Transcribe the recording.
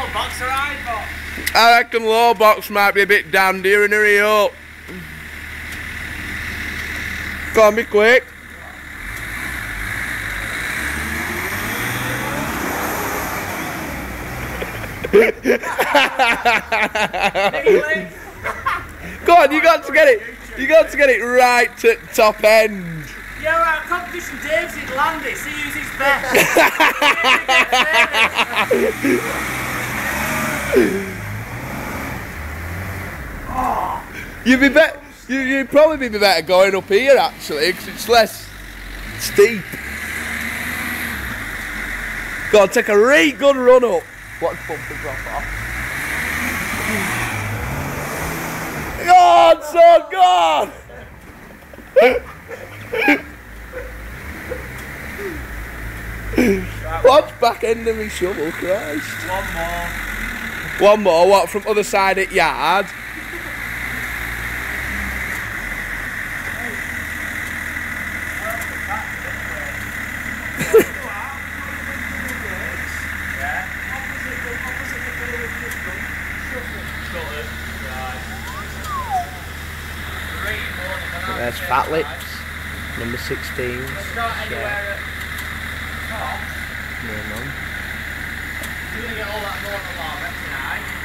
low box or high box? I reckon low box might be a bit dandier and hurry up. Go on, be quick. Go on, you got to get it. You got to get it right to top end. Yeah, right. Competition Dave's in Landis. He uses his best. You'd probably be better going up here actually, because it's less steep. Go on, take a really good run up. Watch bumper drop off. God, son, God! Watch back end of me shovel, Christ. One more. One more, what, from other side at yard? There's Fat Lips, number 16. Yeah. You're going to get all that going on tonight.